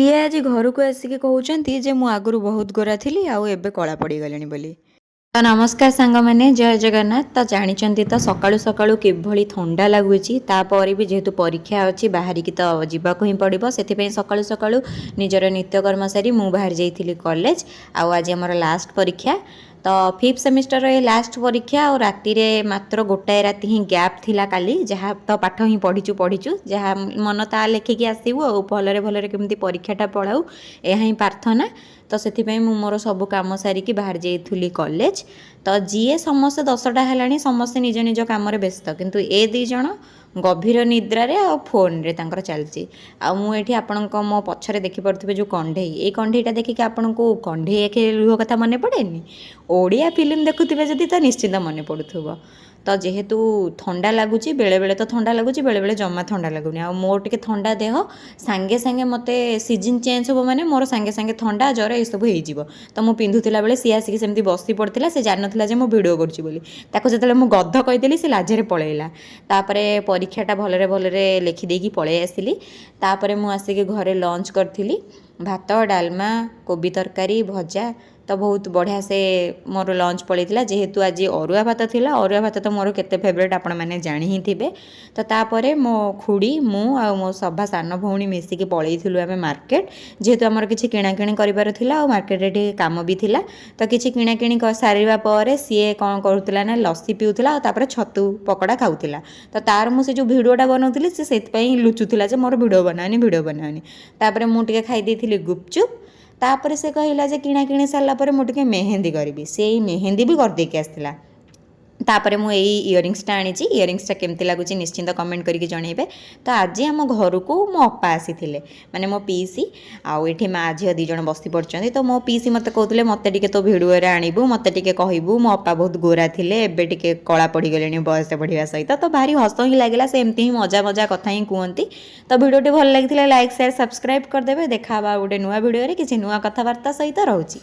ଇଏ ଆଜି ଘରକୁ ଆସିକି କହୁଛନ୍ତି ଯେ ମୁଁ ଆଗରୁ ବହୁତ ଗୋରା ଥିଲି ଆଉ ଏବେ କଳା ପଡ଼ିଗଲିଣି ବୋଲି। ତ ନମସ୍କାର ସାଙ୍ଗମାନେ, ଜୟ ଜଗନ୍ନାଥ। ତ ଜାଣିଛନ୍ତି ତ ସକାଳୁ ସକାଳୁ କିଭଳି ଥଣ୍ଡା ଲାଗୁଛି, ତାପରେ ବି ଯେହେତୁ ପରୀକ୍ଷା ଅଛି ବାହାରିକି ତ ଯିବାକୁ ହିଁ ପଡ଼ିବ, ସେଥିପାଇଁ ସକାଳୁ ସକାଳୁ ନିଜର ନିତ୍ୟକର୍ମ ସାରି ମୁଁ ବାହାରି ଯାଇଥିଲି କଲେଜ। ଆଉ ଆଜି ଆମର ଲାଷ୍ଟ ପରୀକ୍ଷା, ତ ଫିଫ୍ଥ ସେମିଷ୍ଟର ଏ ଲାଷ୍ଟ ପରୀକ୍ଷା। ଆଉ ରାତିରେ ମାତ୍ର ଗୋଟାଏ ରାତି ହିଁ ଗ୍ୟାପ୍ ଥିଲା କାଲି, ଯାହା ତ ପାଠ ହିଁ ପଢ଼ିଛୁ ଯାହା ମନ ତା ଲେଖିକି ଆସିବୁ ଆଉ ଭଲରେ ଭଲରେ କେମିତି ପରୀକ୍ଷାଟା ପଳାଉ, ଏହା ହିଁ ପ୍ରାର୍ଥନା। ତ ସେଥିପାଇଁ ମୁଁ ମୋର ସବୁ କାମ ସାରିକି ବାହାରି ଯାଇଥିଲି କଲେଜ। ତ ଯିଏ ସମସ୍ତେ 10ଟା ହେଲାଣି ସମସ୍ତେ ନିଜ ନିଜ କାମରେ ବ୍ୟସ୍ତ, କିନ୍ତୁ ଏ ଦୁଇ ଜଣ ଗଭୀର ନିଦ୍ରାରେ ଆଉ ଫୋନ୍ରେ ତାଙ୍କର ଚାଲିଛି। ଆଉ ମୁଁ ଏଠି ଆପଣଙ୍କ ମୋ ପଛରେ ଦେଖିପାରୁଥିବେ ଯେଉଁ କଣ୍ଢେଇ, ଏଇ କଣ୍ଢେଇଟା ଦେଖିକି ଆପଣଙ୍କୁ କଣ୍ଢେଇ ଆଖିରେ ଲୁହ କଥା ମନେ ପଡ଼େନି? ଓଡ଼ିଆ ଫିଲ୍ମ ଦେଖୁଥିବେ ଯଦି ତ ନିଶ୍ଚିନ୍ତ ମନେ ପଡ଼ୁଥିବ। ତ ଯେହେତୁ ଥଣ୍ଡା ଲାଗୁଛି, ବେଳେବେଳେ ତ ଥଣ୍ଡା ଲାଗୁଛି, ବେଳେବେଳେ ଜମା ଥଣ୍ଡା ଲାଗୁନି। ଆଉ ମୋର ଟିକେ ଥଣ୍ଡା ଦେହ, ସାଙ୍ଗେ ସାଙ୍ଗେ ମୋତେ ସିଜିନ୍ ଚେଞ୍ଜ ହେବ ମାନେ ମୋର ସାଙ୍ଗେ ସାଙ୍ଗେ ଥଣ୍ଡା ଜ୍ୱର ଏସବୁ ହେଇଯିବ। ତ ମୁଁ ପିନ୍ଧୁଥିଲା ବେଳେ ସିଏ ଆସିକି ସେମିତି ବସି ପଡ଼ିଥିଲା, ସେ ଜାଣିନଥିଲା ଯେ ମୁଁ ଭିଡ଼ିଓ କରୁଛି ବୋଲି। ତାକୁ ଯେତେବେଳେ ମୁଁ ଗଧ କହିଦେଲି ସେ ଲାଜରେ ପଳେଇଲା। ତାପରେ ପରୀକ୍ଷାଟା ଭଲରେ ଭଲରେ ଲେଖିଦେଇକି ପଳେଇ ଆସିଲି। ତାପରେ ମୁଁ ଆସିକି ଘରେ ଲଞ୍ଚ କରିଥିଲି, ଭାତ, ଡାଲମା, କୋବି ତରକାରୀ, ଭଜା। ତ ବହୁତ ବଢ଼ିଆ ସେ ମୋର ଲଞ୍ଚ ପଳେଇଥିଲା। ଯେହେତୁ ଆଜି ଅରୁଆ ଭାତ ଥିଲା, ଅରୁଆ ଭାତ ତ ମୋର କେତେ ଫେଭରେଟ୍ ଆପଣମାନେ ଜାଣି ହିଁ ଥିବେ। ତ ତାପରେ ମୋ ଖୁଡ଼ି, ମୁଁ ଆଉ ମୋ ସଭା ସାନ ଭଉଣୀ ମିଶିକି ପଳେଇଥିଲୁ ଆମେ ମାର୍କେଟ, ଯେହେତୁ ଆମର କିଛି କିଣାକିଣି କରିବାର ଥିଲା ଆଉ ମାର୍କେଟରେ ଟିକେ କାମ ବି ଥିଲା। ତ କିଛି କିଣାକିଣି ସାରିବା ପରେ ସିଏ କ'ଣ କରୁଥିଲା ନା ଲସି ପିଉଥିଲା ଆଉ ତାପରେ ଛତୁ ପକୋଡ଼ା ଖାଉଥିଲା। ତ ତାର ମୁଁ ସେ ଯେଉଁ ଭିଡ଼ିଓଟା ବନାଉଥିଲି ସେ ସେଥିପାଇଁ ଲୁଚୁଥିଲା ଯେ ମୋର ଭିଡ଼ିଓ ବନାନି। ତାପରେ ମୁଁ ଟିକେ ଖାଇ ଦେଇଥିଲି ଗୁପଚୁପ୍। ତାପରେ ସେ କହିଲା ଯେ କିଣାକିଣି ସାରିଲା ପରେ ମୁଁ ଟିକେ ମେହେନ୍ଦି କରିବି, ସେଇ ମେହେନ୍ଦି ବି କରିଦେଇକି ଆସିଥିଲା। ତାପରେ ମୁଁ ଏଇ ଇୟରିଙ୍ଗସଟା ଆଣିଛି, ଇୟରିଙ୍ଗସଟା କେମିତି ଲାଗୁଛି ନିଶ୍ଚିନ୍ତ କମେଣ୍ଟ କରିକି ଜଣାଇବେ। ତ ଆଜି ଆମ ଘରକୁ ମୋ ଅପା ଆସିଥିଲେ, ମାନେ ମୋ ପିଇସି। ଆଉ ଏଠି ମା ଝିଅ ଦୁଇ ଜଣ ବସି ପଡ଼ିଛନ୍ତି। ତ ମୋ ପିଇସି ମୋତେ କହୁଥିଲେ ମୋତେ ଟିକେ ତୋ ଭିଡ଼ିଓରେ ଆଣିବୁ, ମୋତେ ଟିକେ କହିବୁ ମୋ ଅପା ବହୁତ ଗୋରା ଥିଲେ ଏବେ ଟିକେ କଳା ପଡ଼ିଗଲେଣି ବୟସ ବଢ଼ିବା ସହିତ। ତ ଭାରି ହସ ହିଁ ଲାଗିଲା, ସେ ଏମିତି ହିଁ ମଜା କଥା ହିଁ କୁହନ୍ତି। ତ ଭିଡ଼ିଓଟି ଭଲ ଲାଗିଥିଲା ଲାଇକ୍, ସେୟାର, ସବସ୍କ୍ରାଇବ୍ କରିଦେବେ। ଦେଖା ହେବା ଗୋଟେ ନୂଆ ଭିଡ଼ିଓରେ କିଛି ନୂଆ କଥାବାର୍ତ୍ତା ସହିତ। ରହୁଛି।